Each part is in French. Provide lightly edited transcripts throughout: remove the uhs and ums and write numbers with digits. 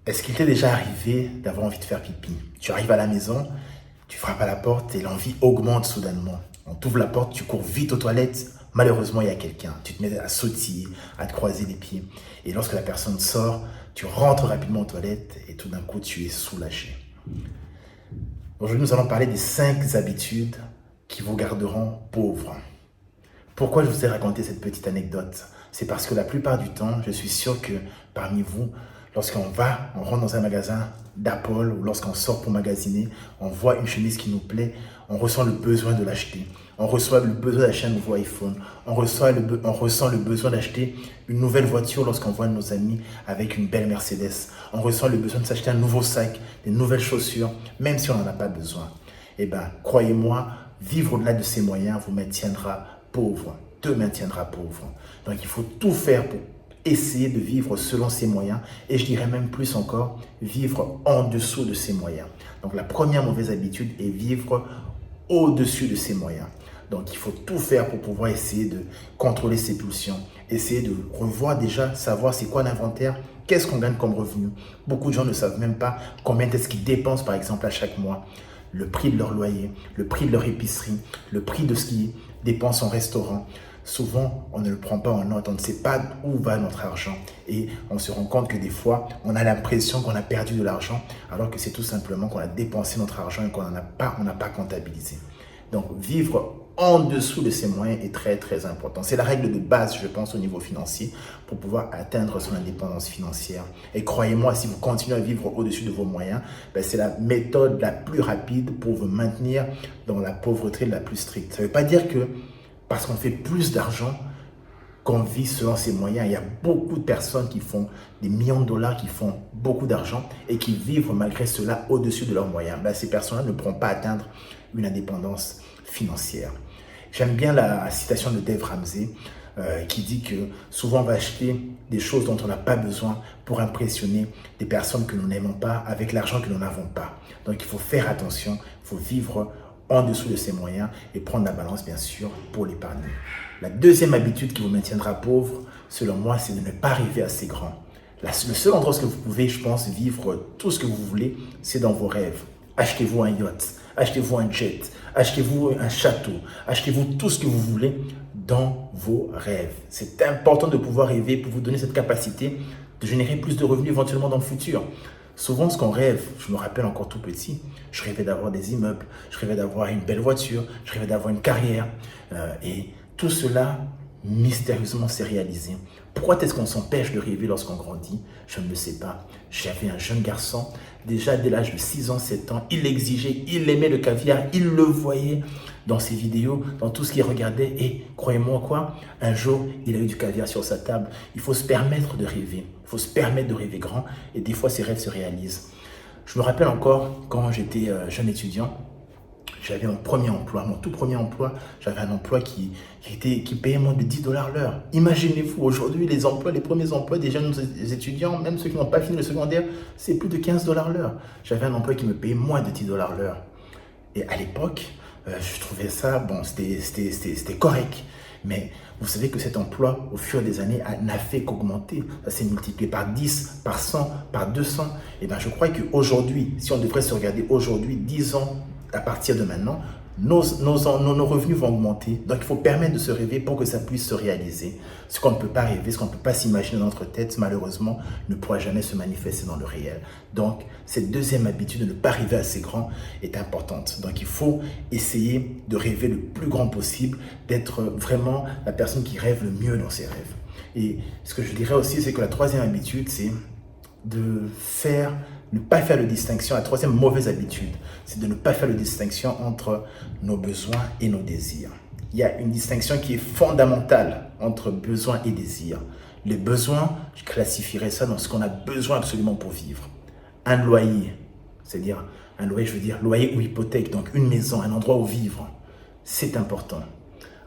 Est-ce qu'il t'est déjà arrivé d'avoir envie de faire pipi? Tu arrives à la maison, tu frappes à la porte et l'envie augmente soudainement. On t'ouvre la porte, tu cours vite aux toilettes. Malheureusement, il y a quelqu'un. Tu te mets à sautiller, à te croiser les pieds. Et lorsque la personne sort, tu rentres rapidement aux toilettes et tout d'un coup, tu es soulagé. Aujourd'hui, nous allons parler des 5 habitudes qui vous garderont pauvre. Pourquoi je vous ai raconté cette petite anecdote? C'est parce que la plupart du temps, je suis sûr que parmi vous, lorsqu'on rentre dans un magasin d'Apple ou lorsqu'on sort pour magasiner, on voit une chemise qui nous plaît, on ressent le besoin de l'acheter. On reçoit le besoin d'acheter un nouveau iPhone. On ressent le besoin d'acheter une nouvelle voiture lorsqu'on voit nos amis avec une belle Mercedes. On ressent le besoin de s'acheter un nouveau sac, des nouvelles chaussures, même si on n'en a pas besoin. Eh bien, croyez-moi, vivre au-delà de ses moyens vous maintiendra pauvre, te maintiendra pauvre. Donc, il faut tout faire pour essayer de vivre selon ses moyens et je dirais même plus encore, vivre en dessous de ses moyens. Donc, la première mauvaise habitude est vivre au-dessus de ses moyens. Donc, il faut tout faire pour pouvoir essayer de contrôler ses pulsions, essayer de revoir déjà, savoir c'est quoi l'inventaire, qu'est-ce qu'on gagne comme revenu. Beaucoup de gens ne savent même pas combien est-ce qu'ils dépensent, par exemple, à chaque mois. Le prix de leur loyer, le prix de leur épicerie, le prix de ce qu'ils dépensent en restaurant. Souvent, on ne le prend pas en note, on ne sait pas où va notre argent. Et on se rend compte que des fois, on a l'impression qu'on a perdu de l'argent, alors que c'est tout simplement qu'on a dépensé notre argent et qu'on n'a pas comptabilisé. Donc, vivre en dessous de ses moyens est très, très important. C'est la règle de base, je pense, au niveau financier pour pouvoir atteindre son indépendance financière. Et croyez-moi, si vous continuez à vivre au-dessus de vos moyens, c'est la méthode la plus rapide pour vous maintenir dans la pauvreté la plus stricte. Ça ne veut pas dire que parce qu'on fait plus d'argent, qu'on vit selon ses moyens. Il y a beaucoup de personnes qui font des millions de dollars, qui font beaucoup d'argent et qui vivent malgré cela au-dessus de leurs moyens. Ces personnes-là ne pourront pas atteindre une indépendance financière. J'aime bien la citation de Dave Ramsey qui dit que souvent on va acheter des choses dont on n'a pas besoin pour impressionner des personnes que nous n'aimons pas avec l'argent que nous n'avons pas. Donc il faut faire attention, il faut vivre en dessous de ses moyens et prendre la balance bien sûr pour l'épargner. La deuxième habitude qui vous maintiendra pauvre, selon moi, c'est de ne pas arriver assez grand. Le seul endroit où vous pouvez, je pense, vivre tout ce que vous voulez, c'est dans vos rêves. Achetez-vous un yacht, achetez-vous un jet, achetez-vous un château, achetez-vous tout ce que vous voulez dans vos rêves. C'est important de pouvoir rêver pour vous donner cette capacité de générer plus de revenus éventuellement dans le futur. Souvent, ce qu'on rêve, je me rappelle encore tout petit, je rêvais d'avoir des immeubles, je rêvais d'avoir une belle voiture, je rêvais d'avoir une carrière. Et tout cela, mystérieusement, s'est réalisé. Pourquoi est-ce qu'on s'empêche de rêver lorsqu'on grandit? Je ne le sais pas. J'avais un jeune garçon, déjà dès l'âge de 6 ans, 7 ans, il l'exigeait, il aimait le caviar, il le voyait dans ses vidéos, dans tout ce qu'il regardait. Et croyez-moi quoi, un jour, il a eu du caviar sur sa table. Il faut se permettre de rêver. Il faut se permettre de rêver grand et des fois, ces rêves se réalisent. Je me rappelle encore quand j'étais jeune étudiant, j'avais mon premier emploi, mon tout premier emploi, j'avais un emploi qui payait moins de 10 dollars l'heure. Imaginez-vous, aujourd'hui, les premiers emplois des jeunes étudiants, même ceux qui n'ont pas fini le secondaire, c'est plus de 15 dollars l'heure. J'avais un emploi qui me payait moins de 10 dollars l'heure. Et à l'époque, je trouvais ça, bon, c'était correct. Mais vous savez que cet emploi, au fur des années, n'a fait qu'augmenter. Ça s'est multiplié par 10, par 100, par 200. Et bien, je crois qu'aujourd'hui, si on devrait se regarder aujourd'hui, 10 ans à partir de maintenant, nos revenus vont augmenter. Donc, il faut permettre de se rêver pour que ça puisse se réaliser. Ce qu'on ne peut pas rêver, ce qu'on ne peut pas s'imaginer dans notre tête, malheureusement, ne pourra jamais se manifester dans le réel. Donc, cette deuxième habitude de ne pas rêver assez grand est importante. Donc, il faut essayer de rêver le plus grand possible, d'être vraiment la personne qui rêve le mieux dans ses rêves. Et ce que je dirais aussi, c'est que la troisième habitude, c'est ne pas faire de distinction. La troisième mauvaise habitude, c'est de ne pas faire de distinction entre nos besoins et nos désirs. Il y a une distinction qui est fondamentale entre besoins et désirs. Les besoins, je classifierais ça dans ce qu'on a besoin absolument pour vivre. Un loyer, c'est-à-dire un loyer, je veux dire loyer ou hypothèque, donc une maison, un endroit où vivre, c'est important.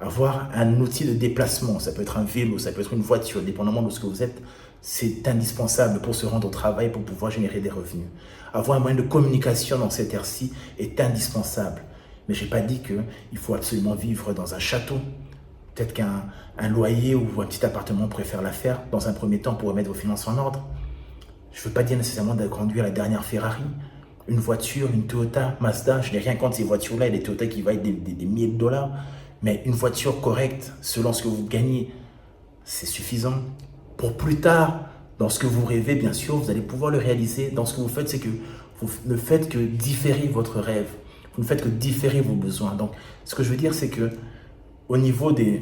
Avoir un outil de déplacement, ça peut être un vélo, ça peut être une voiture, dépendamment de ce que vous êtes, c'est indispensable pour se rendre au travail, pour pouvoir générer des revenus. Avoir un moyen de communication dans cette ère-ci est indispensable. Mais je n'ai pas dit qu'il faut absolument vivre dans un château. Peut-être qu'un loyer ou un petit appartement pourrait faire l'affaire dans un premier temps pour remettre vos finances en ordre. Je ne veux pas dire nécessairement de conduire la dernière Ferrari, une voiture, une Toyota, Mazda. Je n'ai rien contre ces voitures-là et les Toyota qui valent des milliers de dollars. Mais une voiture correcte, selon ce que vous gagnez, c'est suffisant. Pour plus tard, dans ce que vous rêvez, bien sûr, vous allez pouvoir le réaliser. Dans ce que vous faites, c'est que vous ne faites que différer votre rêve. Vous ne faites que différer vos besoins. Donc, ce que je veux dire, c'est que au niveau de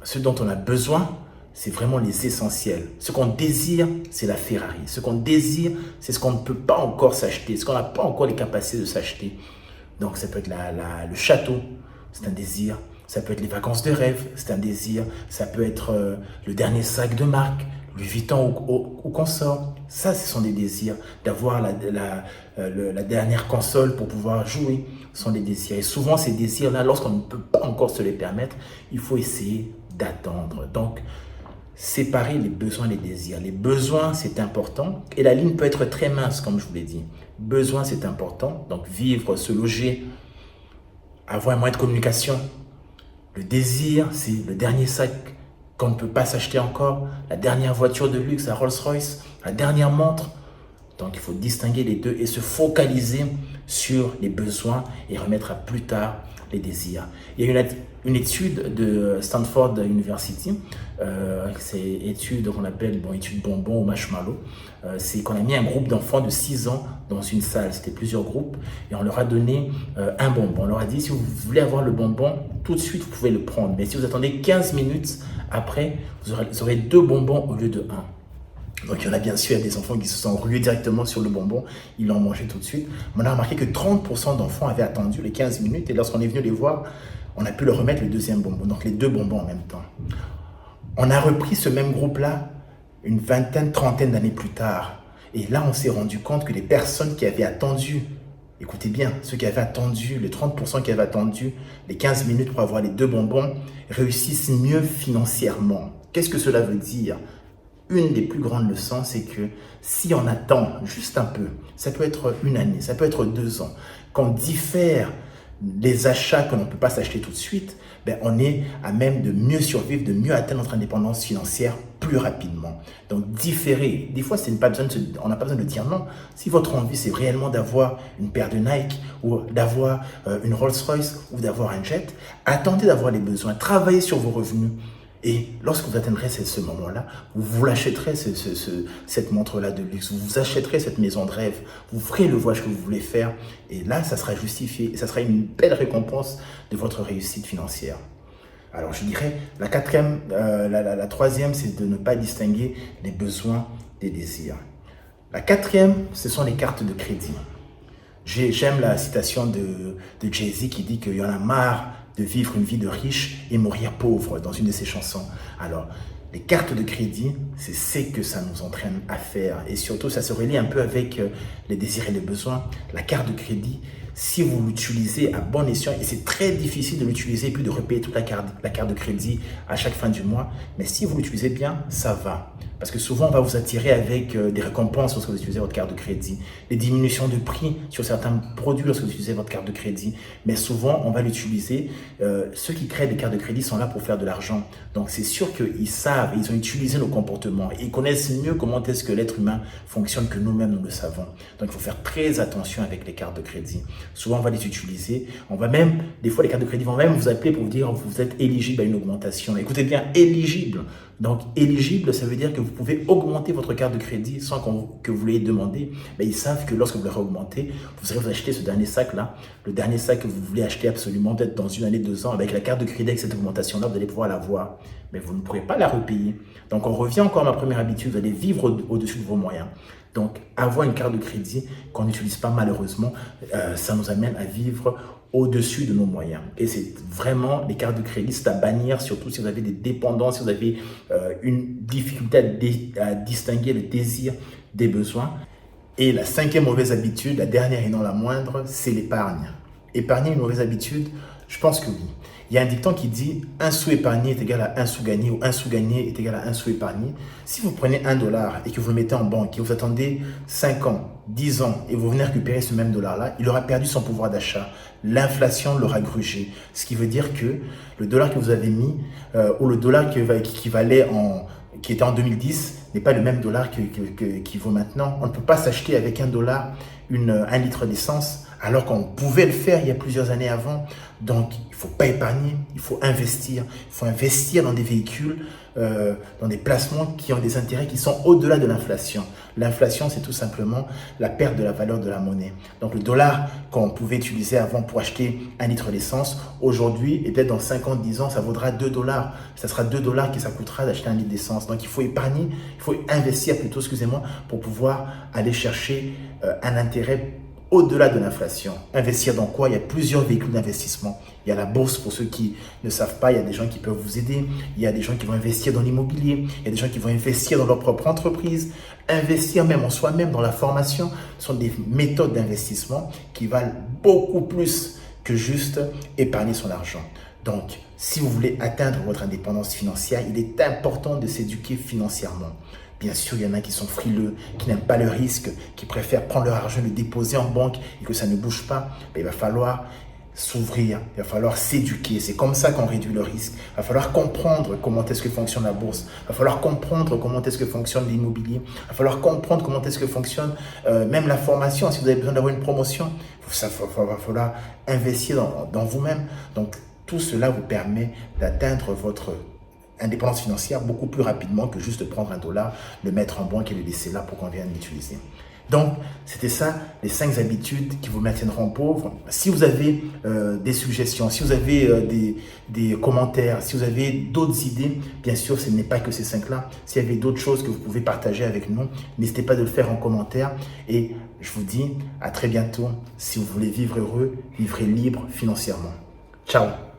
ce dont on a besoin, c'est vraiment les essentiels. Ce qu'on désire, c'est la Ferrari. Ce qu'on désire, c'est ce qu'on ne peut pas encore s'acheter, ce qu'on n'a pas encore les capacités de s'acheter. Donc, ça peut être le château, c'est un désir. Ça peut être les vacances de rêve, c'est un désir. Ça peut être le dernier sac de marque, Louis Vuitton ou consort. Ça, ce sont des désirs. D'avoir la dernière console pour pouvoir jouer, ce sont des désirs. Et souvent, ces désirs-là, lorsqu'on ne peut pas encore se les permettre, il faut essayer d'attendre. Donc, séparer les besoins et les désirs. Les besoins, c'est important. Et la ligne peut être très mince, comme je vous l'ai dit. Besoin, c'est important. Donc, vivre, se loger, avoir un moyen de communication. Le désir, c'est le dernier sac qu'on ne peut pas s'acheter encore, la dernière voiture de luxe, la Rolls-Royce, la dernière montre. Donc, il faut distinguer les deux et se focaliser sur les besoins et remettre à plus tard les désirs. Il y a une étude de Stanford University, c'est une étude qu'on appelle étude bonbon ou marshmallow. C'est qu'on a mis un groupe d'enfants de 6 ans dans une salle, c'était plusieurs groupes, et on leur a donné un bonbon. On leur a dit, si vous voulez avoir le bonbon, tout de suite, vous pouvez le prendre. Mais si vous attendez 15 minutes après, vous aurez 2 bonbons au lieu de 1. Donc, il y en a bien sûr des enfants qui se sont rués directement sur le bonbon, ils l'ont mangé tout de suite. Mais on a remarqué que 30% d'enfants avaient attendu les 15 minutes et lorsqu'on est venu les voir, on a pu leur remettre le deuxième bonbon, donc les 2 bonbons en même temps. On a repris ce même groupe-là une vingtaine, trentaine d'années plus tard. Et là, on s'est rendu compte que les personnes qui avaient attendu, écoutez bien, ceux qui avaient attendu, les 30% qui avaient attendu les 15 minutes pour avoir les 2 bonbons, réussissent mieux financièrement. Qu'est-ce que cela veut dire ? Une des plus grandes leçons, c'est que si on attend juste un peu, ça peut être une année, ça peut être 2 ans, qu'on diffère les achats que l'on ne peut pas s'acheter tout de suite, on est à même de mieux survivre, de mieux atteindre notre indépendance financière plus rapidement. Donc différer, des fois on n'a pas besoin de dire non. Si votre envie c'est réellement d'avoir une paire de Nike ou d'avoir une Rolls-Royce ou d'avoir un jet, attendez d'avoir les besoins, travaillez sur vos revenus. Et lorsque vous atteindrez ce moment-là, vous l'achèterez cette montre-là de luxe, vous achèterez cette maison de rêve, vous ferez le voyage que vous voulez faire et là, ça sera justifié, et ça sera une belle récompense de votre réussite financière. Alors, je dirais, la troisième, c'est de ne pas distinguer les besoins des désirs. La quatrième, ce sont les cartes de crédit. J'aime la citation de Jay-Z qui dit qu'il y en a marre de vivre une vie de riche et mourir pauvre dans une de ses chansons. Alors, les cartes de crédit, c'est ce que ça nous entraîne à faire. Et surtout, ça se relie un peu avec les désirs et les besoins. La carte de crédit, si vous l'utilisez à bon escient, et c'est très difficile de l'utiliser et puis de repayer toute la carte de crédit à chaque fin du mois, mais si vous l'utilisez bien, ça va. Parce que souvent, on va vous attirer avec des récompenses lorsque vous utilisez votre carte de crédit, des diminutions de prix sur certains produits lorsque vous utilisez votre carte de crédit. Mais souvent, on va l'utiliser. Ceux qui créent des cartes de crédit sont là pour faire de l'argent. Donc, c'est sûr qu'ils savent, ils ont utilisé nos comportements. Ils connaissent mieux comment est-ce que l'être humain fonctionne que nous-mêmes, nous le savons. Donc, il faut faire très attention avec les cartes de crédit. Souvent, on va les utiliser. Des fois, les cartes de crédit vont même vous appeler pour vous dire que vous êtes éligible à une augmentation. Écoutez bien, éligible. Donc, éligible, ça veut dire que vous pouvez augmenter votre carte de crédit sans que vous l'ayez demandé. Mais ils savent que lorsque vous l'aurez augmenté, vous allez vous acheter ce dernier sac-là, le dernier sac que vous voulez acheter absolument, peut-être dans une année, 2 ans, avec la carte de crédit, avec cette augmentation-là, vous allez pouvoir l'avoir. Mais vous ne pourrez pas la repayer. Donc, on revient encore à ma première habitude, vous allez vivre au-dessus de vos moyens. Donc, avoir une carte de crédit qu'on n'utilise pas malheureusement, ça nous amène à vivre au-dessus de nos moyens. Et c'est vraiment les cartes de crédit, c'est à bannir, surtout si vous avez des dépendances, si vous avez une difficulté à distinguer le désir des besoins. Et la 5e mauvaise habitude, la dernière et non la moindre, c'est l'épargne. Épargner une mauvaise habitude, je pense que oui. Il y a un dicton qui dit « un sou épargné est égal à un sou gagné » ou « un sou gagné est égal à un sou épargné ». Si vous prenez $1 et que vous le mettez en banque et vous attendez 5 ans, 10 ans et vous venez récupérer ce même dollar-là, il aura perdu son pouvoir d'achat. L'inflation l'aura grugé. Ce qui veut dire que le dollar que vous avez mis ou le dollar qui était en 2010 n'est pas le même dollar qui vaut maintenant. On ne peut pas s'acheter avec $1 un litre d'essence, alors qu'on pouvait le faire il y a plusieurs années avant. Donc, il ne faut pas épargner, il faut investir. Il faut investir dans des véhicules, dans des placements qui ont des intérêts qui sont au-delà de l'inflation. L'inflation, c'est tout simplement la perte de la valeur de la monnaie. Donc, le dollar qu'on pouvait utiliser avant pour acheter un litre d'essence, aujourd'hui, et peut-être dans 5 ans, 10 ans, ça vaudra $2. Ça sera $2 que ça coûtera d'acheter un litre d'essence. Donc, il faut épargner, il faut investir plutôt, excusez-moi, pour pouvoir aller chercher un intérêt au-delà de l'inflation. Investir dans quoi? Il y a plusieurs véhicules d'investissement. Il y a la bourse, pour ceux qui ne savent pas, il y a des gens qui peuvent vous aider. Il y a des gens qui vont investir dans l'immobilier. Il y a des gens qui vont investir dans leur propre entreprise. Investir même en soi-même, dans la formation. Ce sont des méthodes d'investissement qui valent beaucoup plus que juste épargner son argent. Donc, si vous voulez atteindre votre indépendance financière, il est important de s'éduquer financièrement. Bien sûr, il y en a qui sont frileux, qui n'aiment pas le risque, qui préfèrent prendre leur argent, le déposer en banque et que ça ne bouge pas. Mais il va falloir s'ouvrir, il va falloir s'éduquer. C'est comme ça qu'on réduit le risque. Il va falloir comprendre comment est-ce que fonctionne la bourse. Il va falloir comprendre comment est-ce que fonctionne l'immobilier. Il va falloir comprendre comment est-ce que fonctionne même la formation. Si vous avez besoin d'avoir une promotion, il va falloir investir dans vous-même. Donc, tout cela vous permet d'atteindre votre indépendance financière beaucoup plus rapidement que juste prendre $1, le mettre en banque et le laisser là pour qu'on vienne l'utiliser. Donc, c'était ça, les 5 habitudes qui vous maintiendront pauvre. Si vous avez des suggestions, si vous avez des commentaires, si vous avez d'autres idées, bien sûr, ce n'est pas que ces 5-là. S'il y avait d'autres choses que vous pouvez partager avec nous, n'hésitez pas de le faire en commentaire. Et je vous dis à très bientôt. Si vous voulez vivre heureux, vivre libre financièrement. Ciao!